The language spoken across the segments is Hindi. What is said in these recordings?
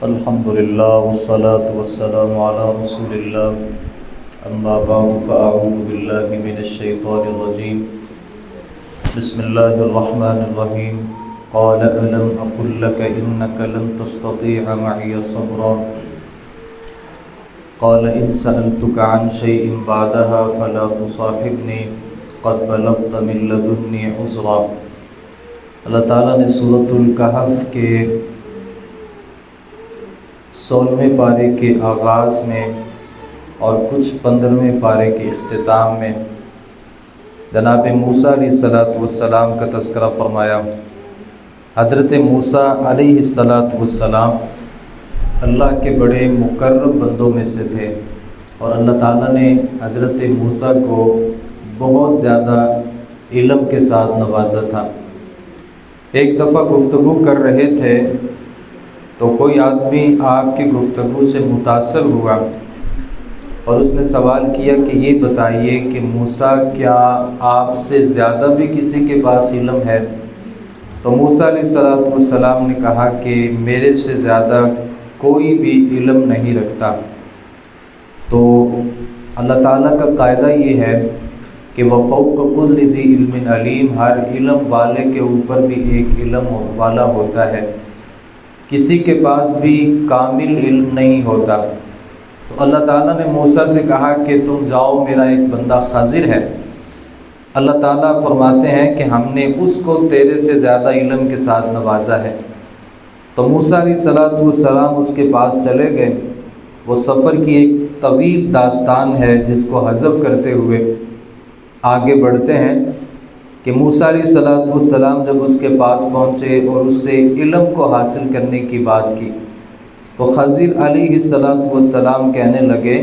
अल्हम्दुलिल्लाह वस्सलातु वस्सलामु अला रसूलिल्लाह अम्मा बअद फ़अऊज़ु बिल्लाहि मिनश शैतानिर रजीम बिस्मिल्लाहिर रहमानिर रहीम क़ाल अलम अक़ुल लक इन्नका लन तस्ततीअ मइय सबरा क़ाल इन सअलतुका अन शैइन बअदहा फ़ला तुसाहिबनी क़द बलग़त मिन लदुन्नी उज़रा। अल्लाह ताला ने सूरतुल कहफ़ के 16वें पारे के आगाज़ में और कुछ 15वें पारे के इख्तिताम में जनाब मूसा अलैहिस्सलाम का तज़किरा फ़रमाया। हज़रत मूसा अलैहिस्सलाम अल्लाह के बड़े मुकर्रम बंदों में से थे और अल्लाह ताला ने हज़रत मूसा को बहुत ज़्यादा इल्म के साथ नवाजा था। एक दफ़ा गुफ्तगू कर रहे थे तो कोई आदमी आपकी गुफ्तगू से मुतासर हुआ और उसने सवाल किया कि ये बताइए कि मूसा क्या आपसे ज़्यादा भी किसी के पास इल्म है? तो मूसा अलैहिस्सलाम ने कहा कि मेरे से ज़्यादा कोई भी इल्म नहीं रखता। तो अल्लाह ताला का कायदा ये है कि वफ़ौक़ कुल्लि ज़ी इल्मिन अलीम, हर इल्म वाले के ऊपर भी एक इल्म वाला होता है, किसी के पास भी कामिल इल्म नहीं होता। तो अल्लाह ताला ने मूसा से कहा कि तुम जाओ, मेरा एक बंदा खज़िर है। अल्लाह ताला फरमाते हैं कि हमने उसको तेरे से ज़्यादा इल्म के साथ नवाजा है। तो मूसा अलैहिस्सलाम उसके पास चले गए। वो सफ़र की एक तवील दास्तान है जिसको हज़फ करते हुए आगे बढ़ते हैं कि मूसा अलैहिस्सलाम जब उसके पास पहुँचे और उससे इल्म को हासिल करने की बात की तो खज़िर अलैहिस्सलाम कहने लगे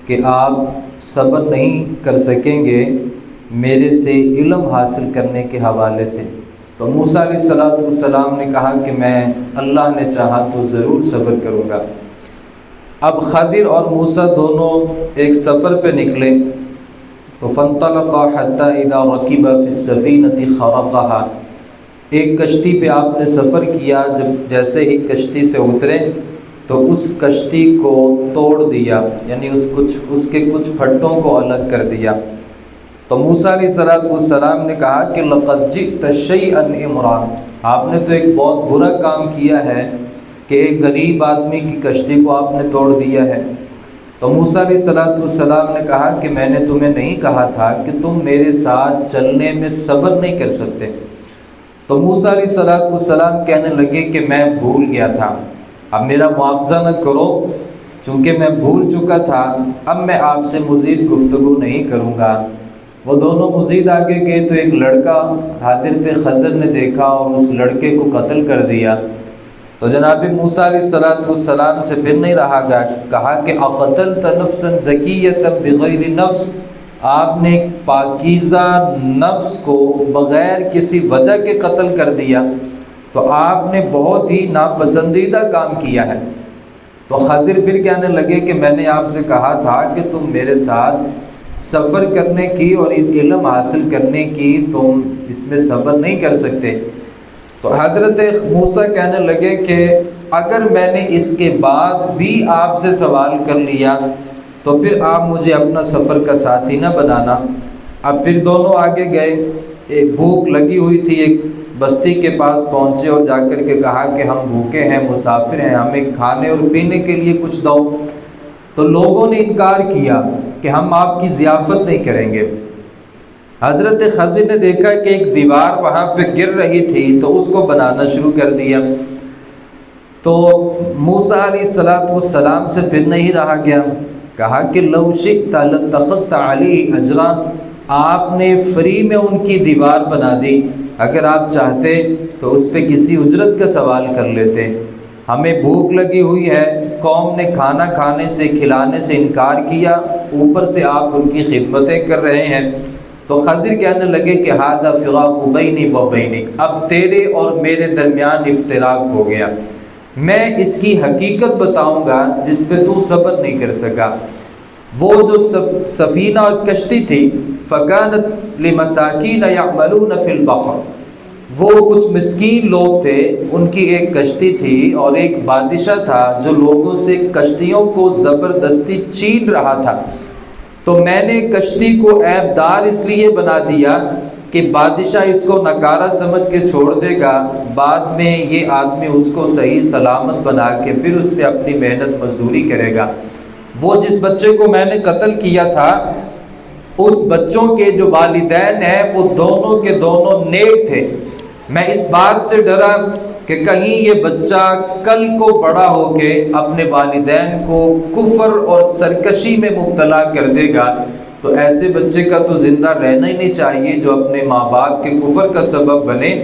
कि आप सब्र नहीं कर सकेंगे मेरे से इल्म हासिल करने के हवाले से। तो मूसा अलैहिस्सलाम ने कहा कि मैं अल्लाह ने चाहा तो ज़रूर सब्र करूँगा। अब खज़िर और मूसा दोनों एक सफ़र पे निकले तो फ़न्तलक़ा हत्ता इज़ा रकिबा फ़िस्सफ़ीनति ख़रक़हा, एक कश्ती पे आपने सफ़र किया। जब जैसे ही कश्ती से उतरे तो उस कश्ती को तोड़ दिया, यानी उसके कुछ फट्टों को अलग कर दिया। तो मूसा अलैहिस्सलाम ने कहा कि लक़द जि'त शैअन इम्रा, आपने तो एक बहुत बुरा काम किया है कि एक गरीब आदमी की कश्ती को आपने तोड़ दिया है। तो मूसा अलैहिस्सलाम ने कहा कि मैंने तुम्हें नहीं कहा था कि तुम मेरे साथ चलने में सब्र नहीं कर सकते। तो मूसा अलैहिस्सलाम कहने लगे कि मैं भूल गया था, अब मेरा मुआवज़ा न करो, चूँकि मैं भूल चुका था, अब मैं आपसे मज़ीद गुफ्तगू नहीं करूँगा। वो दोनों मज़ीद आगे गए तो एक लड़का हज़रत खज़र ने देखा और उस लड़के को कत्ल कर दिया। तो जनाब मूसा अलैहिस्सलाम से फिर नहीं रहा गया, कहा कि अक़तल्त नफ़्सन ज़किय्यतन बिग़ैरि नफ़्स, आपने पाकीज़ा नफ्स को बग़ैर किसी वजह के कत्ल कर दिया, तो आपने बहुत ही नापसंदीदा काम किया है। तो खज़िर फिर कहने लगे कि मैंने आपसे कहा था कि तुम मेरे साथ सफ़र करने की और इल्म हासिल करने की तुम इसमें सब्र नहीं कर सकते। तो हज़रत मूसा कहने लगे कि अगर मैंने इसके बाद भी आपसे सवाल कर लिया तो फिर आप मुझे अपना सफ़र का साथी न बनाना। अब फिर दोनों आगे गए, एक भूख लगी हुई थी, एक बस्ती के पास पहुँचे और जाकर के कहा कि हम भूखे हैं, मुसाफिर हैं, हमें खाने और पीने के लिए कुछ दो। तो लोगों ने इनकार किया कि हम आपकी ज़ियाफ़त नहीं करेंगे। हज़रत खज़िर ने देखा कि एक दीवार वहाँ पे गिर रही थी तो उसको बनाना शुरू कर दिया। तो मूसा अलैहिस्सलाम से फिर नहीं रहा गया, कहा कि लौ शि'ता लत्तख़ज़्ता अलैहि अजरा, आपने फ्री में उनकी दीवार बना दी, अगर आप चाहते तो उस पर किसी उजरत का सवाल कर लेते। हमें भूख लगी हुई है, कौम ने खाना खाने से खिलाने से इनकार किया, ऊपर से आप उनकी खिदमतें कर रहे हैं। तो खज़िर कहने लगे कि हाज़ा फ़िराक़ु बैनी व बैनिक, अब तेरे और मेरे दरमियान इफ्तिराक हो गया। मैं इसकी हकीकत बताऊंगा जिस पे तू सब्र नहीं कर सका। वो जो सफ़ीना और कश्ती थी, फ़कानत लिमसाकीन यअमलून फ़िल बहर, वो कुछ मिस्कीन लोग थे, उनकी एक कश्ती थी और एक बादशाह था जो लोगों से कश्तियों को ज़बरदस्ती छीन रहा था। तो मैंने कश्ती को ऐबदार इसलिए बना दिया कि बादशाह इसको नकारा समझ के छोड़ देगा, बाद में ये आदमी उसको सही सलामत बना के फिर उस पर अपनी मेहनत मजदूरी करेगा। वो जिस बच्चे को मैंने कत्ल किया था, उस बच्चों के जो वालिदैन हैं वो दोनों के दोनों नेक थे। मैं इस बात से डरा कि कहीं ये बच्चा कल को बड़ा होके अपने वालिदैन को कुफर और सरकशी में मुब्तला कर देगा, तो ऐसे बच्चे का तो ज़िंदा रहना ही नहीं चाहिए जो अपने माँ बाप के कुफर का सबब बने।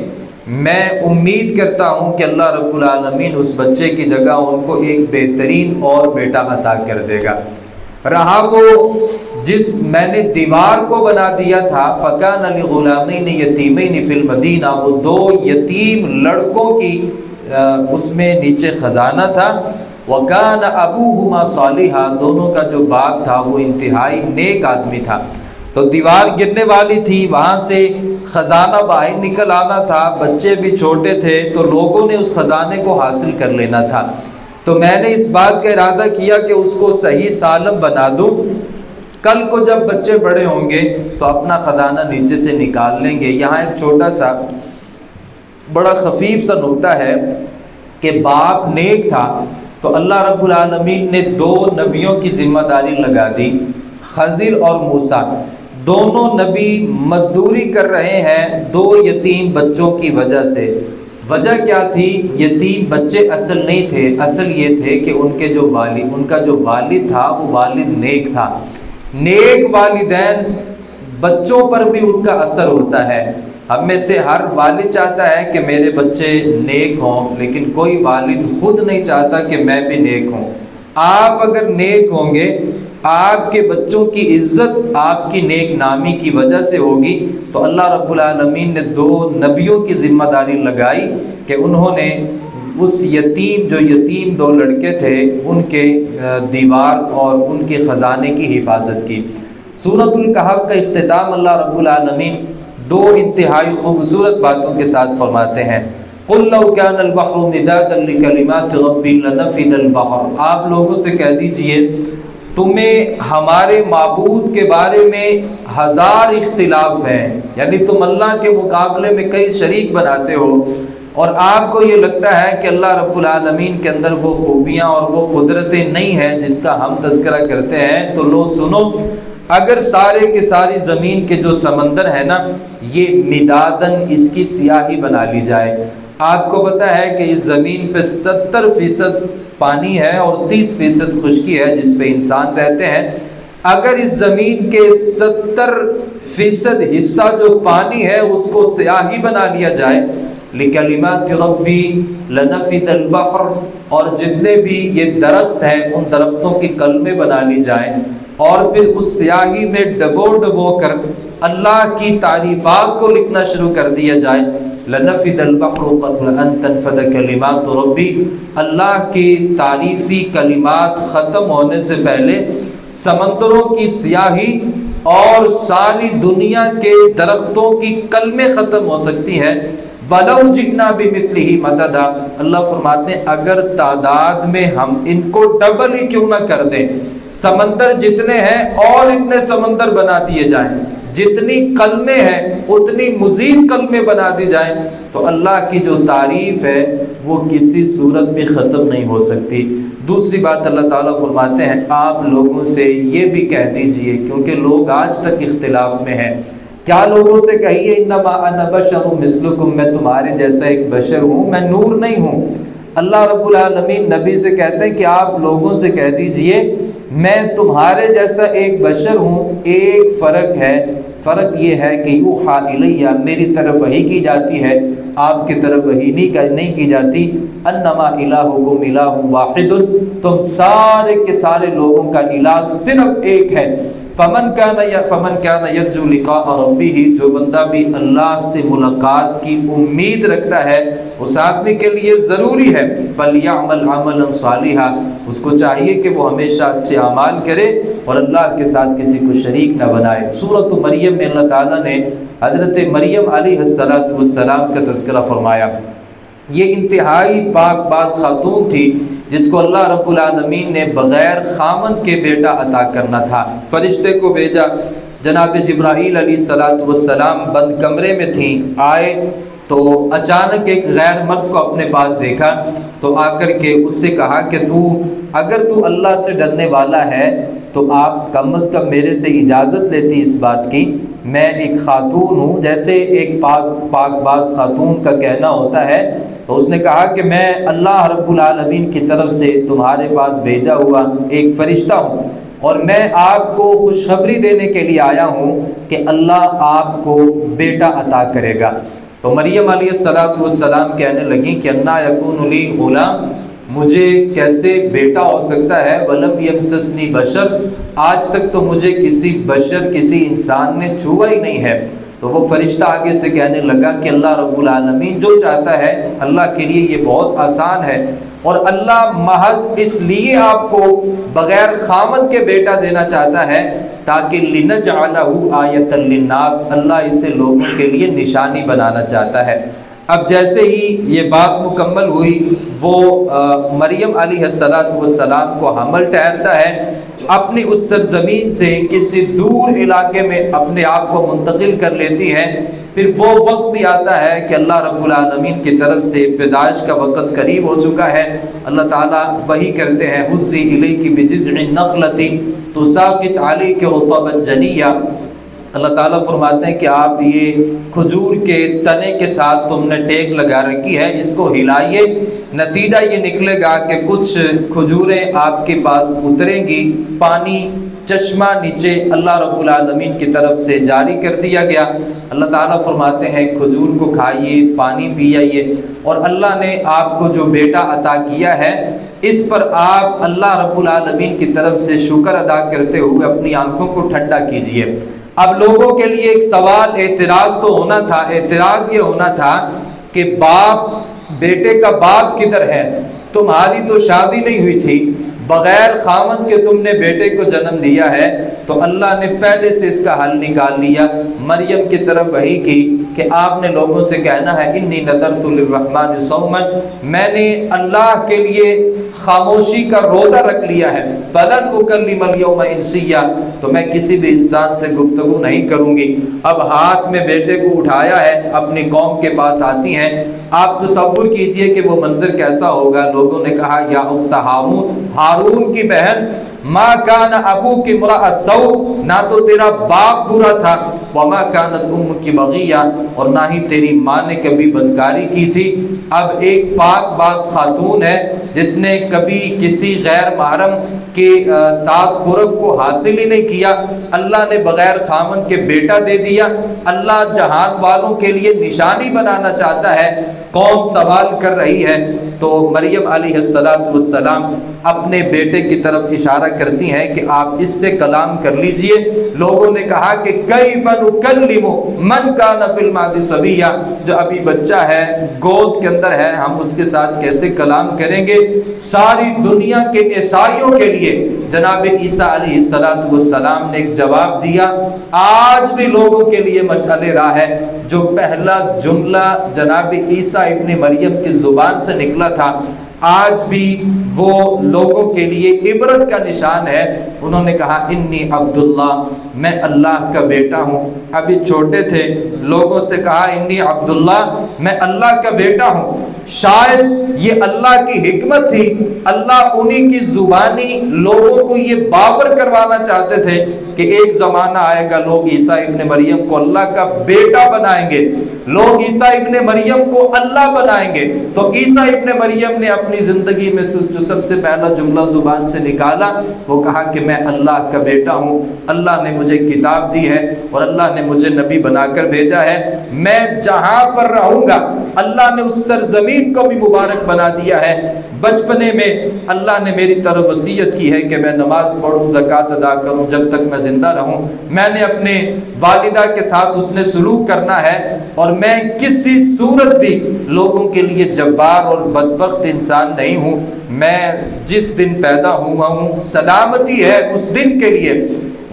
मैं उम्मीद करता हूँ कि अल्लाह रब्बुल आलमीन उस बच्चे की जगह उनको एक बेहतरीन और बेटा अता कर देगा। रहा वो जिस मैंने दीवार को बना दिया था, फ़कान अली ग़ुलामैन यतीमैन फ़िल मदीना, वो दो यतीम लड़कों की उसमें नीचे ख़जाना था। वकान अबूहुमा सालिहा, दोनों का जो बाप था वो इंतहाई नेक आदमी था। तो दीवार गिरने वाली थी, वहाँ से ख़जाना बाहर निकल आना था, बच्चे भी छोटे थे, तो लोगों ने उस ख़जाने को हासिल कर लेना था। तो मैंने इस बात का इरादा किया कि उसको सही सालम बना दूँ, कल को जब बच्चे बड़े होंगे तो अपना ख़जाना नीचे से निकाल लेंगे। यहाँ एक छोटा सा बड़ा खफीफ सा नुक्ता है कि बाप नेक था तो अल्लाह रब्बुल आलमीन ने दो नबियों की ज़िम्मेदारी लगा दी, खज़िर और मूसा। दोनों नबी मजदूरी कर रहे हैं दो यतीम बच्चों की वजह से। वजह क्या थी? यतीम बच्चे असल नहीं थे, असल ये थे कि उनका जो वालिद था वो वालिद नेक था। नेक वालिदैन बच्चों पर भी उनका असर होता है। हम में से हर वालिद चाहता है कि मेरे बच्चे नेक हों, लेकिन कोई वालिद खुद नहीं चाहता कि मैं भी नेक हूँ। आप अगर नेक होंगे, आपके बच्चों की इज्जत आपकी नेक नामी की वजह से होगी। तो अल्लाह रब्बुल आलमीन ने दो नबियों की ज़िम्मेदारी लगाई कि उन्होंने उस जो यतीम दो लड़के थे उनके दीवार और उनके ख़जाने की हिफाजत की। सूरतुल कहफ का इख्तिताम अल्लाह रब्बुल आलमीन दो इंतहाई खूबसूरत बातों के साथ फरमाते हैं, क़ुल लौ कानल बहरु मिदादन लिकलिमाति रब्बी लनफ़िदल बहर। आप लोगों से कह दीजिए, तुम्हें हमारे माबूद के बारे में हज़ार इख्तिलाफ हैं, यानी तुम अल्लाह के मुकाबले में कई शरीक बनाते हो और आपको ये लगता है कि अल्लाह रब्बुल आलमीन के अंदर वो खूबियाँ और वो कुदरतें नहीं हैं जिसका हम तज़किरा करते हैं। तो लो सुनो, अगर सारे के सारी ज़मीन के जो समंदर है ना, ये मिदादन इसकी सियाही बना ली जाए। आपको पता है कि इस ज़मीन पे 70% पानी है और 30% खुश्की है जिस पे इंसान रहते हैं। अगर इस ज़मीन के 70% हिस्सा जो पानी है उसको सियाही बना लिया जाए, लिकलिमाति रब्बी लनफ़िदल बहर, और जितने भी ये दरख्त हैं उन दरख्तों की कलमे बना ली जाए और फिर उस स्याही में डबो कर अल्लाह की तारीफ़ात को लिखना शुरू कर दिया जाए। लनफ़िदल बहरु क़ब्ल अन तनफ़द कलिमातु रब्बी, अल्लाह की तारीफ़ी कलिमात ख़त्म होने से पहले समंदरों की स्याही और सारी दुनिया के दरख्तों की कलमें ख़त्म हो सकती है। वलौ जिना बिमिस्लिही मददा, अल्लाह फरमाते हैं अगर तादाद में हम इनको डबल ही क्यों ना कर दें, समंदर जितने हैं और इतने समंदर बना दिए जाएं, जितनी कलमे हैं उतनी मज़ीद कलमे बना दी जाएं, तो अल्लाह की जो तारीफ़ है वो किसी सूरत में ख़त्म नहीं हो सकती। दूसरी बात अल्लाह ताला फरमाते हैं, आप लोगों से ये भी कह दीजिए, क्योंकि लोग आज तक इख्तिलाफ में हैं, क्या लोगों से कहिए इन्नमा अना बशरुम मिस्लुकुम, मैं तुम्हारे जैसा एक बशर हूँ, मैं नूर नहीं हूँ। अल्लाह रब्बुल आलमीन नबी से कहते हैं कि आप लोगों से कह दीजिए मैं तुम्हारे जैसा एक बशर हूँ, एक फ़र्क है, फ़र्क ये है कि यूहा इलैया, मेरी तरफ वही की जाती है, आपकी तरफ वही नहीं की जाती। अन्नमा इलाहुकुम इलाहुन वाहिदुन, तुम सारे के सारे लोगों का इलाह सिर्फ एक है। फ़मन कान यरजू लिक़ा रब्बिही, जो बंदा भी अल्लाह से मुलाकात की उम्मीद रखता है उस आदमी के लिए ज़रूरी है फ़लियअमल अमलन सालिहा, उसको चाहिए कि वो हमेशा अच्छे अमाल करे और अल्लाह के साथ किसी को शरीक न बनाए। सूरत मरियम में अल्लाह ताला ने हज़रत मरियम अलैहिस्सलाम का तज़किरा फरमाया। ये इंतहाई पाकबाज़ खातून थी जिसको अल्लाह रब्बुल आलमीन ने बग़ैर खामद के बेटा अता करना था। फरिश्ते को भेजा, जनाब जिब्राईल अलैहिस्सलाम बंद कमरे में थी, आए तो अचानक एक गैर मर्द को अपने पास देखा तो आकर के उससे कहा कि अगर तू अल्लाह से डरने वाला है तो आप कम अज़ कम मेरे से इजाज़त लेती इस बात की, मैं एक खातून हूँ, जैसे एक पाकबाज़ खातून का कहना होता है। तो उसने कहा कि मैं अल्लाह रब्बुल आलमीन की तरफ से तुम्हारे पास भेजा हुआ एक फ़रिश्ता हूँ और मैं आपको खुशखबरी देने के लिए आया हूँ कि अल्लाह आपको बेटा अता करेगा। तो मरियम अलैहिस्सलाम कहने लगी कि अन्ना यकूनु ली गुलाम, मुझे कैसे बेटा हो सकता है, वलम यमससनी बशर, आज तक तो मुझे किसी बशर किसी इंसान ने छुआ ही नहीं है। तो वो फरिश्ता आगे से कहने लगा कि अल्लाह रब्बुल आलमीन जो चाहता है अल्लाह के लिए ये बहुत आसान है और अल्लाह महज इसलिए आपको बग़ैर खामद के बेटा देना चाहता है ताकि लिनजअलहु आयतन लिन्नास, अल्लाह इसे लोगों के लिए निशानी बनाना चाहता है। अब जैसे ही ये बात मुकम्मल हुई वो मरियम अलैहिस्सलाम को हमल ठहरता है, अपनी उस सरजमीन से किसी दूर इलाके में अपने आप को मुंतकिल कर लेती है। फिर वो वक्त भी आता है कि अल्लाह रब्बुल आलमीन की तरफ से पैदाइश का वक़्त करीब हो चुका है। अल्लाह ताला वही करते हैं, हुज़्ज़ी इलैकी बिजिज़्इ नख़लति तुसाक़ित अलैकी रुतबन जनिय्या। अल्लाह ताला फरमाते हैं कि आप ये खजूर के तने के साथ तुमने टेक लगा रखी है, इसको हिलाइए, नतीजा ये निकलेगा कि कुछ खजूरें आपके पास उतरेंगी, पानी चश्मा नीचे अल्लाह रब्बुल आलमीन की तरफ से जारी कर दिया गया। अल्लाह ताला फरमाते हैं खजूर को खाइए, पानी पियाइए और अल्लाह ने आपको जो बेटा अता किया है इस पर आप अल्लाह रब्बुल आलमीन की तरफ से शुक्र अदा करते हुए अपनी आंखों को ठंडा कीजिए। अब लोगों के लिए एक सवाल, एतराज़ तो होना था, एतराज़ ये होना था कि बाप, बेटे का बाप किधर है, तुम्हारी तो शादी नहीं हुई थी, बग़ैर खामद के तुमने बेटे को जन्म दिया है। तो अल्लाह ने पहले से इसका हल निकाल लिया, मरियम की तरफ वही की कि आपने लोगों से कहना है इन्नी नज़रतु लिर्रहमानि सौमन, मैंने अल्लाह के लिए खामोशी का रोज़ा रख लिया है, फलन उकल्लिमल यौमा इंसिया, तो मैं किसी भी इंसान से गुफ्तगू नहीं करूँगी। अब हाथ में बेटे को उठाया है, अपनी कौम के पास आती हैं। आप तसव्वुर कीजिए कि वो मंजर कैसा होगा। लोगों ने कहा या उख्ता हारून, हारून की बहन, माँ कान अबू की मुरा सौ, ना तो तेरा बाप बुरा था, वमा कानत उम्म की बगिया, और ना ही तेरी माँ ने कभी बदकारी की थी। अब एक पाकबाज़ खातून है जिसने कभी किसी गैर महरम के साथ कुर्ब को हासिल ही नहीं किया, अल्लाह ने बग़ैर खामन के बेटा दे दिया। अल्लाह जहान वालों के लिए निशानी बनाना चाहता है, कौम सवाल कर रही है। तो मरियम अलैहिस्सलाम अपने बेटे की तरफ इशारा करती हैं कि आप इससे कलाम कर लीजिए। लोगों ने कहा कि कैफ़ नुकल्लिमु मन कान फिल मादी सबिया, जो अभी बच्चा है, गोद के अंदर है, हम उसके साथ कैसे कलाम करेंगे। सारी दुनिया के ईसाइयों के लिए जनाब ईसा अलैहिस्सलाम ने एक जवाब दिया। आज भी लोगों के लिए मशअले राह है। जो पहला जुमला जनाब ईसा इब्ने मरियम की ज़ुबान से निकला था, आज भी वो लोगों के लिए इबरत का निशान है। उन्होंने कहा इन्नी अब्दुल्ला, मैं अल्लाह का बेटा हूँ। अभी छोटे थे, लोगों से कहा इन्नी अब्दुल्ला, मैं अल्लाह का बेटा हूँ। शायद ये अल्लाह की हिकमत थी, अल्लाह उन्हीं की जुबानी लोगों को ये बावर करवाना चाहते थे कि एक ज़माना आएगा लोग ईसा इब्ने मरियम को अल्लाह का बेटा बनाएंगे, लोग ईसा इब्ने मरियम को अल्लाह बनाएंगे। तो ईसा इब्ने मरियम ने अपनी ज़िंदगी में जो सबसे पहला जुमला ज़ुबान से निकाला वो कहा कि मैं अल्लाह का बेटा हूँ, अल्लाह ने मुझे किताब दी है और अल्लाह ने मुझे नबी बनाकर भेजा है। मैं जहाँ पर रहूँगा अल्लाह ने उस सरजमीन को भी मुबारक बना दिया है। बचपने में अल्लाह ने मेरी तरफ वसीयत की है कि मैं नमाज पढ़ूँ, ज़कात अदा करूँ जब तक मैं ज़िंदा रहूँ। मैंने अपने वालिदा के साथ उसने सलूक करना है और मैं किसी सूरत भी लोगों के लिए जब्बार और बदबख्त इंसान नहीं हूँ। मैं जिस दिन पैदा हुआ हूँ सलामती है उस दिन के लिए,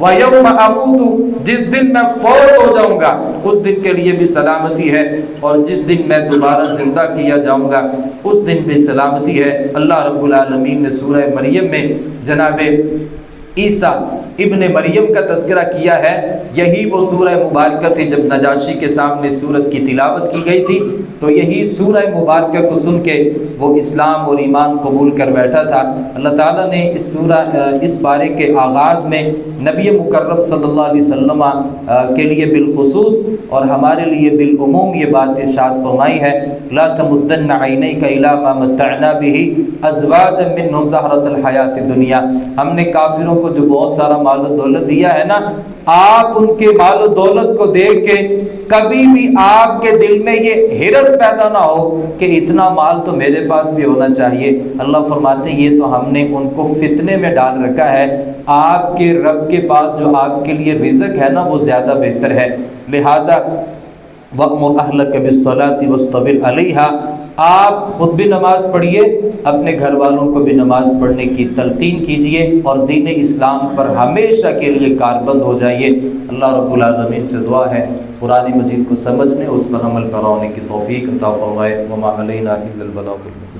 वयौम अमूतु, जिस दिन मैं फौत हो जाऊंगा उस दिन के लिए भी सलामती है, और जिस दिन मैं दोबारा जिंदा किया जाऊंगा उस दिन भी सलामती है। अल्लाह रब्बुल आलमीन ने सूरह मरियम में जनाबे ईसा इब्ने मरियम का तज़किरा किया है। यही वो सूरह मुबारक थी जब नजाशी के सामने सूरत की तिलावत की गई थी, तो यही सूरह मुबारक को सुन के वो इस्लाम और ईमान कबूल कर बैठा था। अल्लाह ताला ने इस बारे के आगाज़ में नबी मुकर्रम सल्लल्लाहु अलैहि वसल्लम के लिए बिलखुसूस और हमारे लिए बिलउमूम ये बात इरशाद फरमाई है, ला तमुद्दन्ना ऐनैका इला मा मत्तअना बिही अज़वाजन मिनहुम ज़हरतल हयातिद दुनिया। हमने काफिरों को जो बहुत सारा माल और दौलत दिया है ना, आप उनके माल और दौलत को देख के कभी भी आपके दिल में ये हिरस पैदा ना हो कि इतना माल तो मेरे पास भी होना चाहिए। अल्लाह फरमाते हैं ये तो हमने उनको फितने में डाल रखा है, आपके रब के पास जो आपके लिए रिज़्क है ना वो ज़्यादा बेहतर है। लिहाजा वअमुर अहलक बिस्सलाति वस्तबिर अलैहा, आप खुद भी नमाज पढ़िए, अपने घर वालों को भी नमाज पढ़ने की तलकीन कीजिए और दीन इस्लाम पर हमेशा के लिए कारबंद हो जाइए। अल्लाह रब्बुल आलमीन से दुआ है कुरान मजीद को समझने, उस पर अमल कराने की तौफीक अता फरमाए। वमा अलैना इल्लल बलागुल मुबीन।